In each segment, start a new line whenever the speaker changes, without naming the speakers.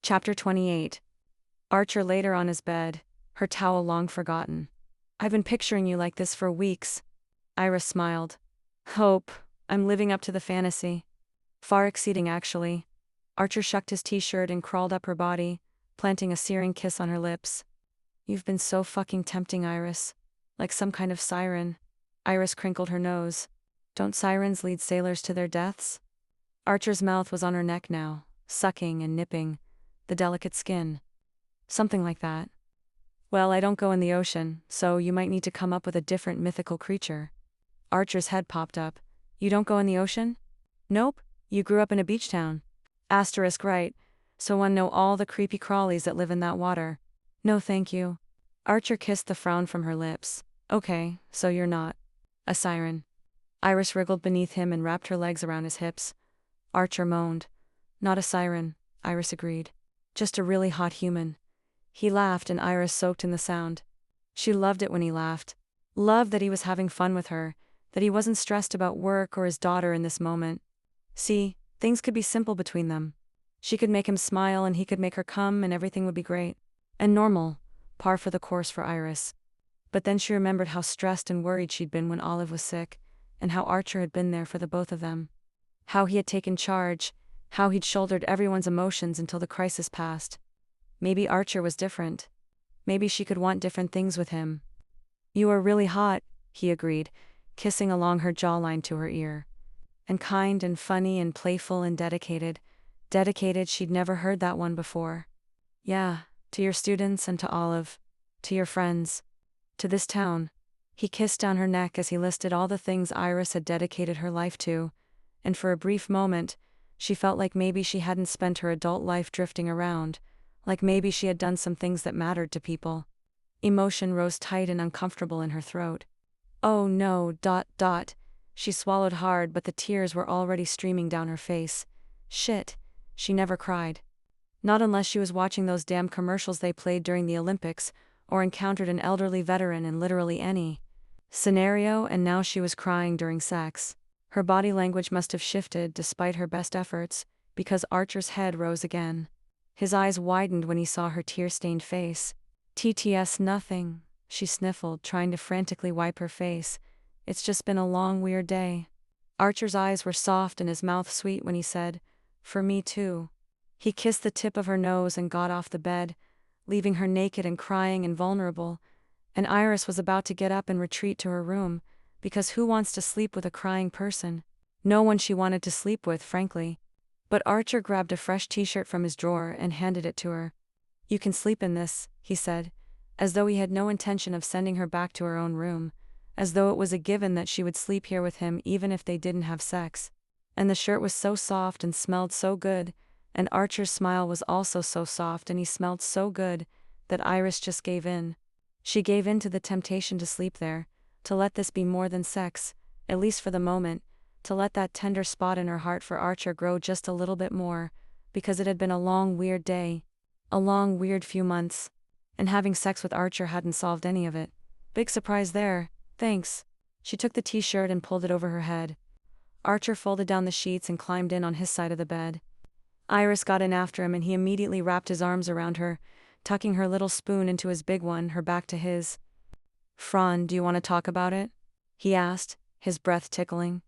Chapter 28. Archer laid her on his bed, her towel long forgotten. I've been picturing you like this for weeks. Iris smiled. Hope, I'm living up to the fantasy. Far exceeding, actually. Archer shucked his t-shirt and crawled up her body, planting a searing kiss on her lips. You've been so fucking tempting, Iris. Like some kind of siren. Iris crinkled her nose. Don't sirens lead sailors to their deaths? Archer's mouth was on her neck now, sucking and nipping the delicate skin. Something like that. Well, I don't go in the ocean, so you might need to come up with a different mythical creature. Archer's head popped up. You don't go in the ocean? Nope, you grew up in a beach town. Asterisk right, so one know all the creepy crawlies that live in that water. No thank you. Archer kissed the frown from her lips. Okay, so you're not a siren. Iris wriggled beneath him and wrapped her legs around his hips. Archer moaned. Not a siren, Iris agreed. Just a really hot human. He laughed and Iris soaked in the sound. She loved it when he laughed. Loved that he was having fun with her, that he wasn't stressed about work or his daughter in this moment. See, things could be simple between them. She could make him smile and he could make her come and everything would be great. And normal, par for the course for Iris. But then she remembered how stressed and worried she'd been when Olive was sick, and how Archer had been there for the both of them. How he had taken charge, how he'd shouldered everyone's emotions until the crisis passed. Maybe Archer was different. Maybe she could want different things with him. You are really hot, he agreed, kissing along her jawline to her ear. And kind and funny and playful and dedicated. Dedicated, she'd never heard that one before. Yeah, to your students and to Olive. To your friends. To this town. He kissed down her neck as he listed all the things Iris had dedicated her life to, and for a brief moment, she felt like maybe she hadn't spent her adult life drifting around, like maybe she had done some things that mattered to people. Emotion rose tight and uncomfortable in her throat. Oh no, ... She swallowed hard, but the tears were already streaming down her face. Shit, she never cried. Not unless she was watching those damn commercials they played during the Olympics, or encountered an elderly veteran in literally any scenario, and now she was crying during sex. Her body language must have shifted despite her best efforts, because Archer's head rose again. His eyes widened when he saw her tear-stained face. TTS nothing, she sniffled, trying to frantically wipe her face. It's just been a long, weird day. Archer's eyes were soft and his mouth sweet when he said, For me too. He kissed the tip of her nose and got off the bed, leaving her naked and crying and vulnerable, and Iris was about to get up and retreat to her room, because who wants to sleep with a crying person? No one she wanted to sleep with, frankly. But Archer grabbed a fresh t-shirt from his drawer and handed it to her. You can sleep in this, he said, as though he had no intention of sending her back to her own room, as though it was a given that she would sleep here with him even if they didn't have sex. And the shirt was so soft and smelled so good, and Archer's smile was also so soft and he smelled so good, that Iris just gave in. She gave in to the temptation to sleep there, to let this be more than sex, at least for the moment, to let that tender spot in her heart for Archer grow just a little bit more, because it had been a long, weird day. A long, weird few months. And having sex with Archer hadn't solved any of it. Big surprise there, thanks. She took the t-shirt and pulled it over her head. Archer folded down the sheets and climbed in on his side of the bed. Iris got in after him and he immediately wrapped his arms around her, tucking her little spoon into his big one, her back to his. Fran, do you want to talk about it? He asked, his breath tickling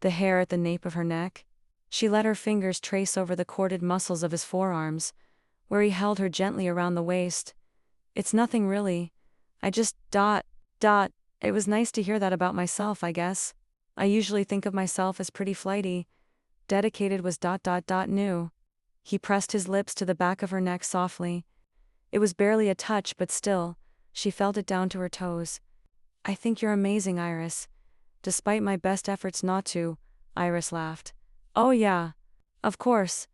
the hair at the nape of her neck. She let her fingers trace over the corded muscles of his forearms, where he held her gently around the waist. It's nothing really. I just ... It was nice to hear that about myself, I guess. I usually think of myself as pretty flighty. Dedicated was ... new. He pressed his lips to the back of her neck softly. It was barely a touch, but still, she felt it down to her toes. I think you're amazing, Iris. Despite my best efforts not to, Iris laughed. Oh yeah. Of course.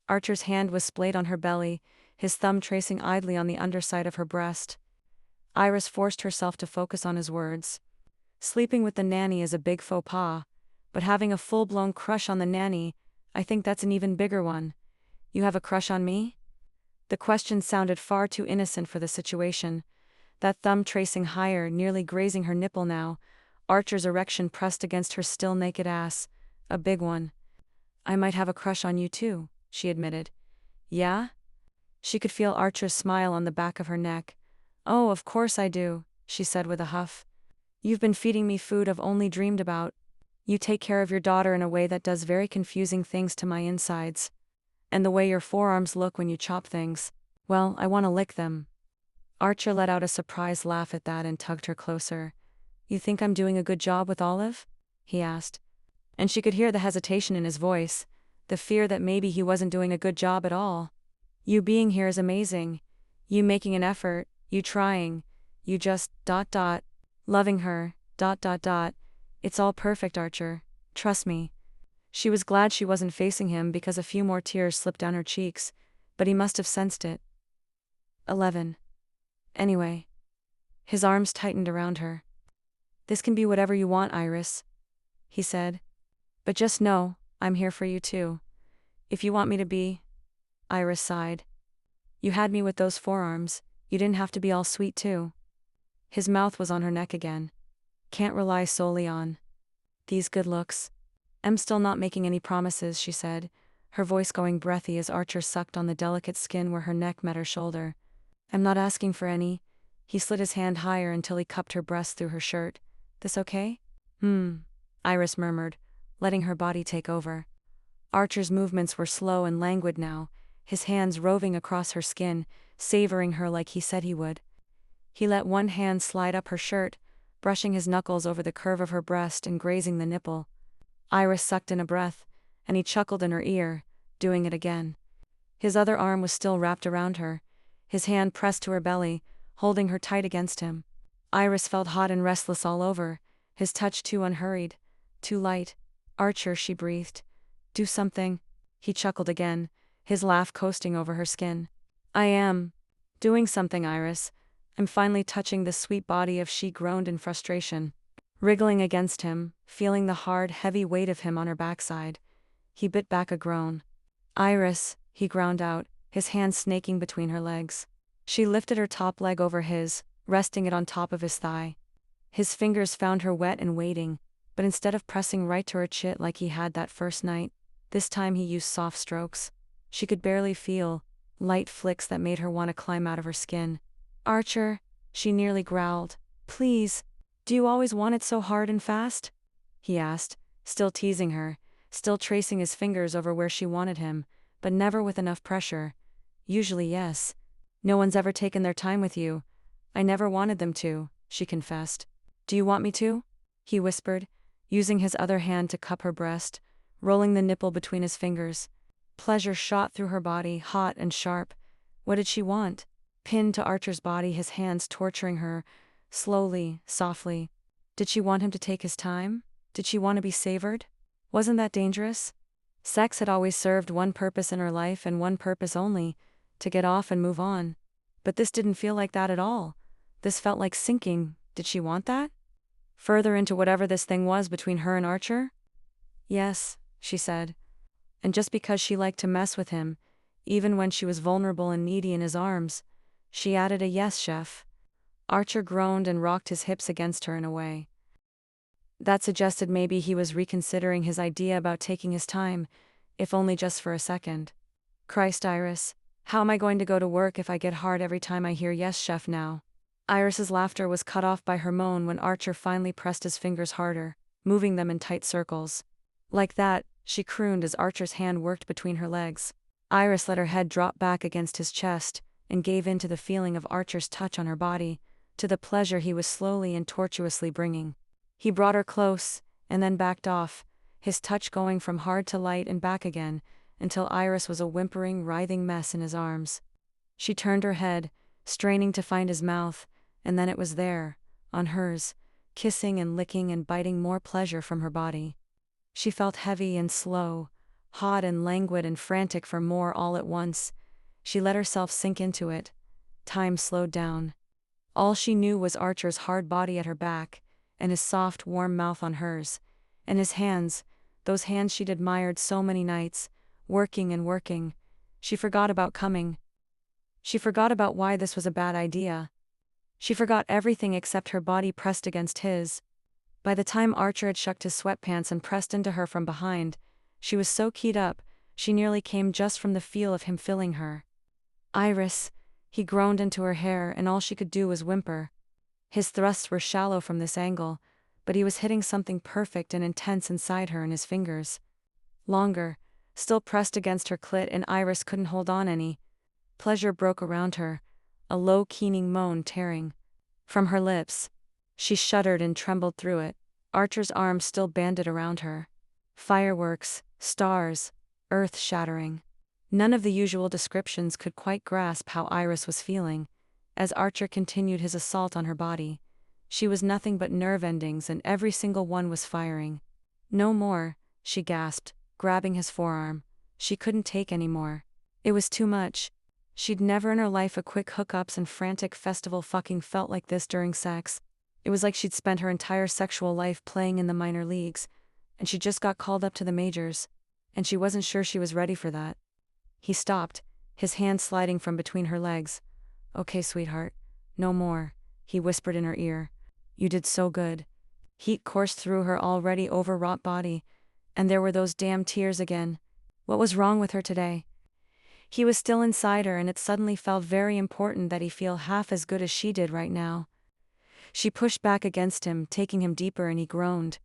Archer's hand was splayed on her belly, his thumb tracing idly on the underside of her breast. Iris forced herself to focus on his words. Sleeping with the nanny is a big faux pas, but having a full-blown crush on the nanny, I think that's an even bigger one. You have a crush on me? The question sounded far too innocent for the situation. That thumb tracing higher, nearly grazing her nipple now, Archer's erection pressed against her still naked ass. A big one. I might have a crush on you too, she admitted. Yeah? She could feel Archer's smile on the back of her neck. "Oh, of course I do," she said with a huff. "You've been feeding me food I've only dreamed about. You take care of your daughter in a way that does very confusing things to my insides. And the way your forearms look when you chop things, well, I want to lick them." Archer let out a surprised laugh at that and tugged her closer. "You think I'm doing a good job with Olive?" he asked. And she could hear the hesitation in his voice, the fear that maybe he wasn't doing a good job at all. "You being here is amazing. You making an effort, you trying, you just, loving her, It's all perfect, Archer. Trust me." She was glad she wasn't facing him because a few more tears slipped down her cheeks, but he must have sensed it. 11. Anyway. His arms tightened around her. "This can be whatever you want, Iris," he said. "But just know, I'm here for you too. If you want me to be." Iris sighed. "You had me with those forearms, you didn't have to be all sweet too." His mouth was on her neck again. "Can't rely solely on these good looks. I'm still not making any promises," she said, her voice going breathy as Archer sucked on the delicate skin where her neck met her shoulder. "I'm not asking for any." He slid his hand higher until he cupped her breast through her shirt. "This okay?" Iris murmured, letting her body take over. Archer's movements were slow and languid now, his hands roving across her skin, savoring her like he said he would. He let one hand slide up her shirt, brushing his knuckles over the curve of her breast and grazing the nipple. Iris sucked in a breath, and he chuckled in her ear, doing it again. His other arm was still wrapped around her, his hand pressed to her belly, holding her tight against him. Iris felt hot and restless all over, his touch too unhurried, too light. "Archer," she breathed. "Do something." He chuckled again, his laugh coasting over her skin. "I am doing something, Iris. I'm finally touching this sweet body of," she groaned in frustration. Wriggling against him, feeling the hard, heavy weight of him on her backside. He bit back a groan. "Iris," he ground out, his hand snaking between her legs. She lifted her top leg over his, resting it on top of his thigh. His fingers found her wet and waiting, but instead of pressing right to her chit like he had that first night, this time he used soft strokes. She could barely feel, light flicks that made her want to climb out of her skin. "Archer," she nearly growled. "Please. Do you always want it so hard and fast?" he asked, still teasing her, still tracing his fingers over where she wanted him, but never with enough pressure. "Usually yes. No one's ever taken their time with you. I never wanted them to," she confessed. "Do you want me to?" he whispered, using his other hand to cup her breast, rolling the nipple between his fingers. Pleasure shot through her body, hot and sharp. What did she want? Pinned to Archer's body, his hands torturing her, slowly, softly. Did she want him to take his time? Did she want to be savored? Wasn't that dangerous? Sex had always served one purpose in her life and one purpose only, to get off and move on. But this didn't feel like that at all. This felt like sinking. Did she want that? Further into whatever this thing was between her and Archer? "Yes," she said. And just because she liked to mess with him, even when she was vulnerable and needy in his arms, she added a "yes, chef." Archer groaned and rocked his hips against her in a way that suggested maybe he was reconsidering his idea about taking his time, if only just for a second. "Christ, Iris, how am I going to go to work if I get hard every time I hear 'yes, chef' now?" Iris's laughter was cut off by her moan when Archer finally pressed his fingers harder, moving them in tight circles. "Like that," she crooned as Archer's hand worked between her legs. Iris let her head drop back against his chest, and gave in to the feeling of Archer's touch on her body, to the pleasure he was slowly and tortuously bringing. He brought her close, and then backed off, his touch going from hard to light and back again, until Iris was a whimpering, writhing mess in his arms. She turned her head, straining to find his mouth, and then it was there, on hers, kissing and licking and biting more pleasure from her body. She felt heavy and slow, hot and languid and frantic for more all at once. She let herself sink into it. Time slowed down. All she knew was Archer's hard body at her back, and his soft, warm mouth on hers, and his hands, those hands she'd admired so many nights, working and working. She forgot about coming. She forgot about why this was a bad idea. She forgot everything except her body pressed against his. By the time Archer had shucked his sweatpants and pressed into her from behind, she was so keyed up, she nearly came just from the feel of him filling her. Iris, he groaned into her hair, and all she could do was whimper. His thrusts were shallow from this angle, but he was hitting something perfect and intense inside her in his fingers. Longer, still pressed against her clit, and Iris couldn't hold on any. Pleasure broke around her, a low keening moan tearing from her lips. She shuddered and trembled through it, Archer's arms still banded around her. Fireworks, stars, earth-shattering. None of the usual descriptions could quite grasp how Iris was feeling, as Archer continued his assault on her body. She was nothing but nerve endings, and every single one was firing. No more, she gasped, grabbing his forearm. She couldn't take any more. It was too much. She'd never in her life a quick hookups and frantic festival fucking felt like this during sex. It was like she'd spent her entire sexual life playing in the minor leagues, and she just got called up to the majors, and she wasn't sure she was ready for that. He stopped, his hand sliding from between her legs. "Okay, sweetheart. No more," he whispered in her ear. "You did so good." Heat coursed through her already overwrought body, and there were those damn tears again. What was wrong with her today? He was still inside her, and it suddenly felt very important that he feel half as good as she did right now. She pushed back against him, taking him deeper, and he groaned.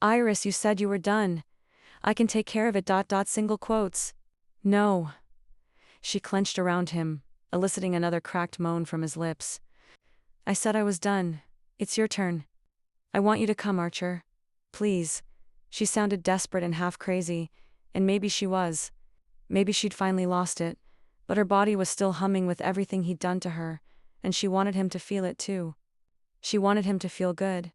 "Iris, you said you were done. I can take care of it. Single quotes. No." She clenched around him, eliciting another cracked moan from his lips. "I said I was done. It's your turn. I want you to come, Archer. Please." She sounded desperate and half crazy, and maybe she was. Maybe she'd finally lost it, but her body was still humming with everything he'd done to her, and she wanted him to feel it too. She wanted him to feel good.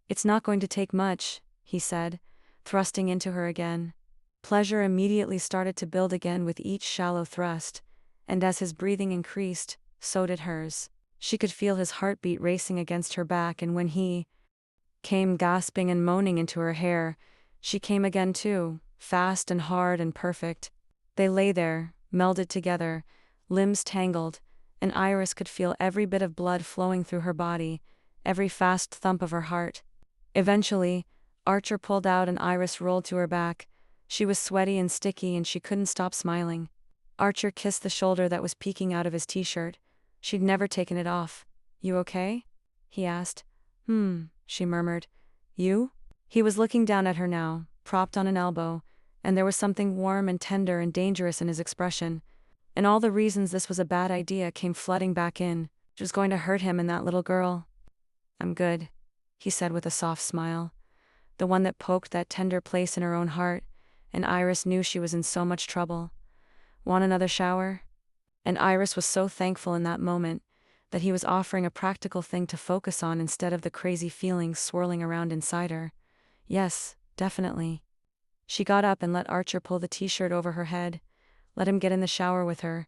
"It's not going to take much," he said, thrusting into her again. Pleasure immediately started to build again with each shallow thrust, and as his breathing increased, so did hers. She could feel his heartbeat racing against her back, and when he came gasping and moaning into her hair, she came again too, fast and hard and perfect. They lay there, melded together, limbs tangled, and Iris could feel every bit of blood flowing through her body, every fast thump of her heart. Eventually, Archer pulled out and Iris rolled to her back. She was sweaty and sticky, and she couldn't stop smiling. Archer kissed the shoulder that was peeking out of his t-shirt. She'd never taken it off. "You okay?" he asked. She murmured. "You?" He was looking down at her now, propped on an elbow, and there was something warm and tender and dangerous in his expression. And all the reasons this was a bad idea came flooding back in. It was going to hurt him and that little girl. "I'm good," he said with a soft smile. The one that poked that tender place in her own heart, and Iris knew she was in so much trouble. "Want another shower?" And Iris was so thankful in that moment that he was offering a practical thing to focus on instead of the crazy feelings swirling around inside her. "Yes, definitely." She got up and let Archer pull the t-shirt over her head, let him get in the shower with her,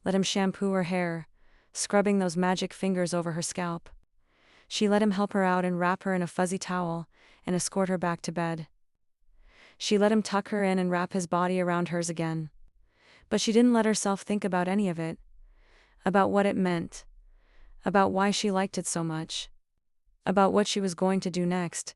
let him shampoo her hair, scrubbing those magic fingers over her scalp. She let him help her out and wrap her in a fuzzy towel and escort her back to bed. She let him tuck her in and wrap his body around hers again. But she didn't let herself think about any of it, about what it meant, about why she liked it so much, about what she was going to do next.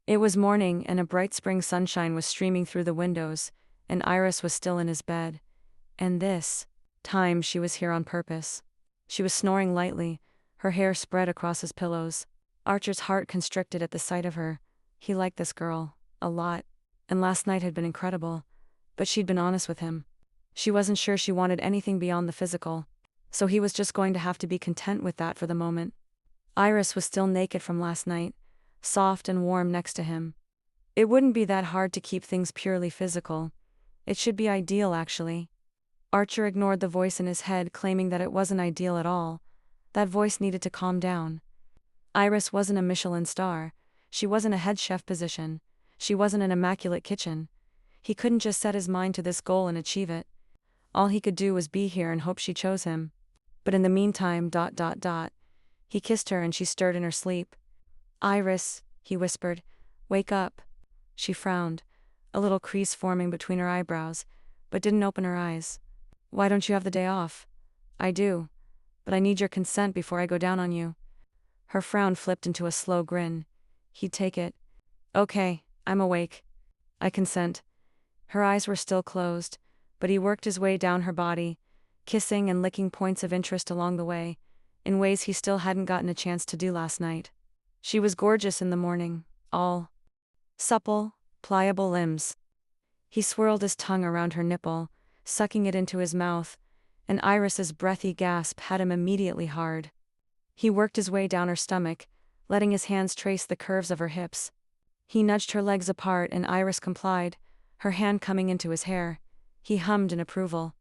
It was morning, and a bright spring sunshine was streaming through the windows, and Iris was still in his bed. And this time she was here on purpose. She was snoring lightly, her hair spread across his pillows. Archer's heart constricted at the sight of her. He liked this girl a lot, and last night had been incredible, but she'd been honest with him. She wasn't sure she wanted anything beyond the physical, so he was just going to have to be content with that for the moment. Iris was still naked from last night, soft and warm next to him. It wouldn't be that hard to keep things purely physical. It should be ideal, actually. Archer ignored the voice in his head claiming that it wasn't ideal at all. That voice needed to calm down. Iris wasn't a Michelin star. She wasn't a head chef position. She wasn't an immaculate kitchen. He couldn't just set his mind to this goal and achieve it. All he could do was be here and hope she chose him. But in the meantime, he kissed her and she stirred in her sleep. "Iris," he whispered, "wake up." She frowned, a little crease forming between her eyebrows, but didn't open her eyes. "Why don't you have the day off?" "I do. But I need your consent before I go down on you." Her frown flipped into a slow grin. He'd take it. "Okay, I'm awake. I consent." Her eyes were still closed, but he worked his way down her body, kissing and licking points of interest along the way, in ways he still hadn't gotten a chance to do last night. She was gorgeous in the morning, all supple, pliable limbs. He swirled his tongue around her nipple, sucking it into his mouth, and Iris's breathy gasp had him immediately hard. He worked his way down her stomach, letting his hands trace the curves of her hips. He nudged her legs apart and Iris complied, her hand coming into his hair. He hummed in approval.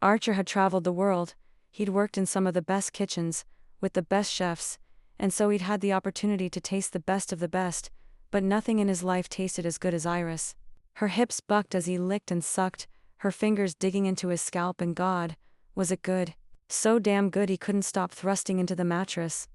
Archer had traveled the world, he'd worked in some of the best kitchens, with the best chefs, and so he'd had the opportunity to taste the best of the best, but nothing in his life tasted as good as Iris. Her hips bucked as he licked and sucked, her fingers digging into his scalp, and God, was it good. So damn good he couldn't stop thrusting into the mattress.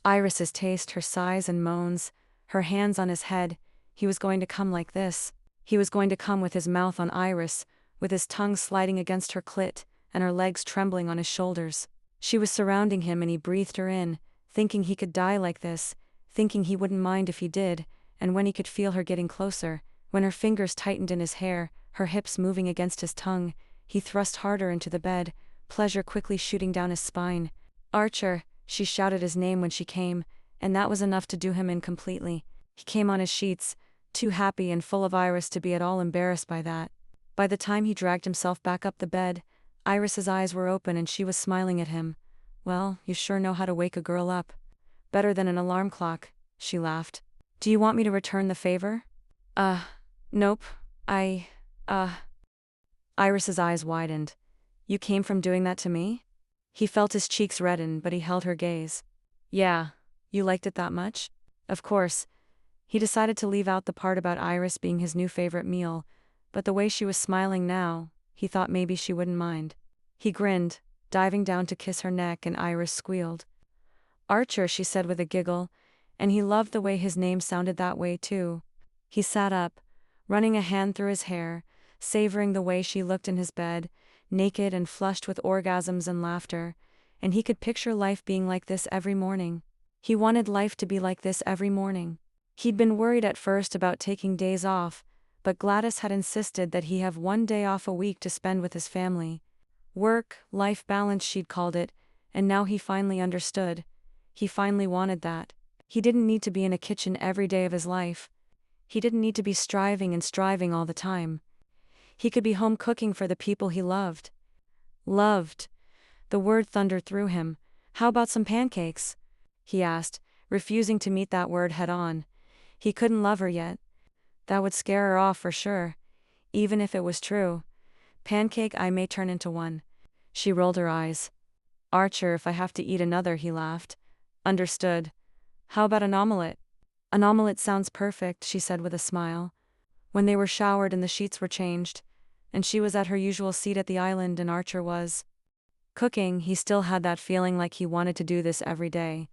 Iris's taste, her sighs and moans, her hands on his head. He was going to come like this. He was going to come with his mouth on Iris, with his tongue sliding against her clit, and her legs trembling on his shoulders. She was surrounding him and he breathed her in, thinking he could die like this, thinking he wouldn't mind if he did, and when he could feel her getting closer, when her fingers tightened in his hair, her hips moving against his tongue, he thrust harder into the bed, pleasure quickly shooting down his spine. "Archer," she shouted his name when she came, and that was enough to do him in completely. He came on his sheets, too happy and full of Iris to be at all embarrassed by that. By the time he dragged himself back up the bed, Iris's eyes were open and she was smiling at him. "Well, you sure know how to wake a girl up. Better than an alarm clock," she laughed. "Do you want me to return the favor?" Nope. Iris's eyes widened. "You came from doing that to me?" He felt his cheeks redden, but he held her gaze. "Yeah, you liked it that much?" Of course. He decided to leave out the part about Iris being his new favorite meal, but the way she was smiling now, he thought maybe she wouldn't mind. He grinned, diving down to kiss her neck, and Iris squealed. "Archer," she said with a giggle, and he loved the way his name sounded that way too. He sat up, running a hand through his hair, savoring the way she looked in his bed, naked and flushed with orgasms and laughter, and he could picture life being like this every morning. He wanted life to be like this every morning. He'd been worried at first about taking days off, but Gladys had insisted that he have one day off a week to spend with his family. Work-life balance, she'd called it, and now he finally understood. He finally wanted that. He didn't need to be in a kitchen every day of his life. He didn't need to be striving all the time. He could be home cooking for the people he loved. Loved. The word thundered through him. "How about some pancakes?" he asked, refusing to meet that word head on. He couldn't love her yet. That would scare her off for sure. Even if it was true. "Pancake, I may turn into one." She rolled her eyes. "Archer, if I have to eat another," he laughed. "Understood. How about an omelette?" "An omelette sounds perfect," she said with a smile. When they were showered and the sheets were changed, and she was at her usual seat at the island and Archer was cooking, he still had that feeling like he wanted to do this every day.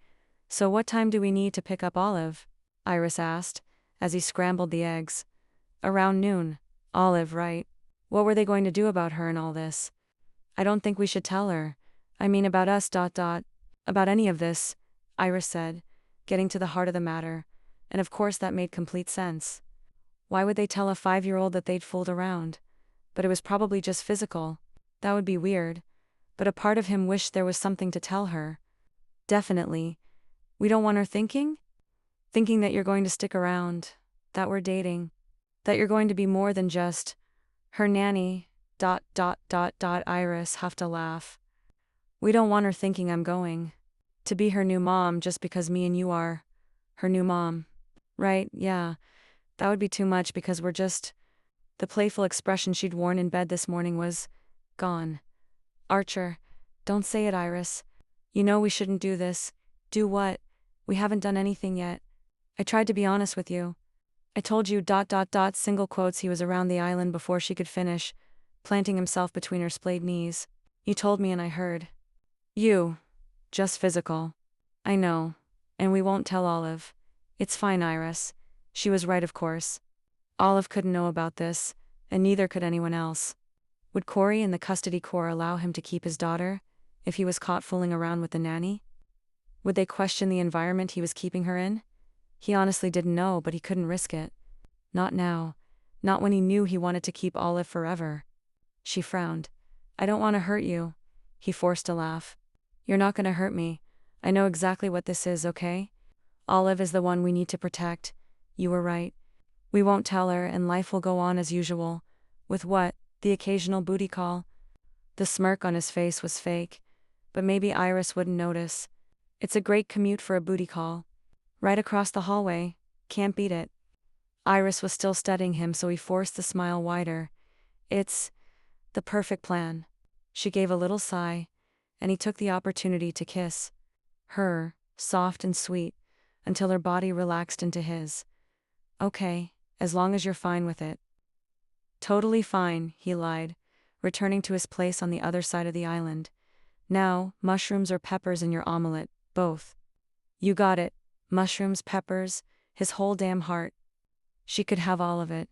"So what time do we need to pick up Olive?" Iris asked, as he scrambled the eggs. "Around noon." Olive, right. What were they going to do about her and all this? "I don't think we should tell her. I mean about us. About any of this," Iris said, getting to the heart of the matter, and of course that made complete sense. Why would they tell a 5-year-old that they'd fooled around? But it was probably just physical. That would be weird. But a part of him wished there was something to tell her. Definitely. "We don't want her thinking? Thinking that you're going to stick around, that we're dating, that you're going to be more than just her nanny. Iris huffed a laugh. "We don't want her thinking I'm going to be her new mom just because me and you are her new mom. Right, yeah. That would be too much because we're just..." The playful expression she'd worn in bed this morning was gone. "Archer, don't say it, Iris. You know we shouldn't do this." "Do what? We haven't done anything yet." I tried to be honest with you. I told you ... single quotes. He was around the island before she could finish, planting himself between her splayed knees. You told me and I heard. You. Just physical. I know. And we won't tell Olive. It's fine, Iris. She was right, of course. Olive couldn't know about this, and neither could anyone else. Would Corey and the custody corps allow him to keep his daughter, if he was caught fooling around with the nanny? Would they question the environment he was keeping her in? He honestly didn't know, but he couldn't risk it. Not now. Not when he knew he wanted to keep Olive forever. She frowned. I don't want to hurt you. He forced a laugh. You're not going to hurt me. I know exactly what this is, okay? Olive is the one we need to protect. You were right. We won't tell her, and life will go on as usual. With what? The occasional booty call? The smirk on his face was fake, but maybe Iris wouldn't notice. It's a great commute for a booty call. Right across the hallway. Can't beat it. Iris was still studying him, so he forced the smile wider. It's the perfect plan. She gave a little sigh, and he took the opportunity to kiss her, soft and sweet, until her body relaxed into his. Okay, as long as you're fine with it. Totally fine, he lied, returning to his place on the other side of the island. Now, mushrooms or peppers in your omelette, both. You got it. Mushrooms, peppers, his whole damn heart. She could have all of it.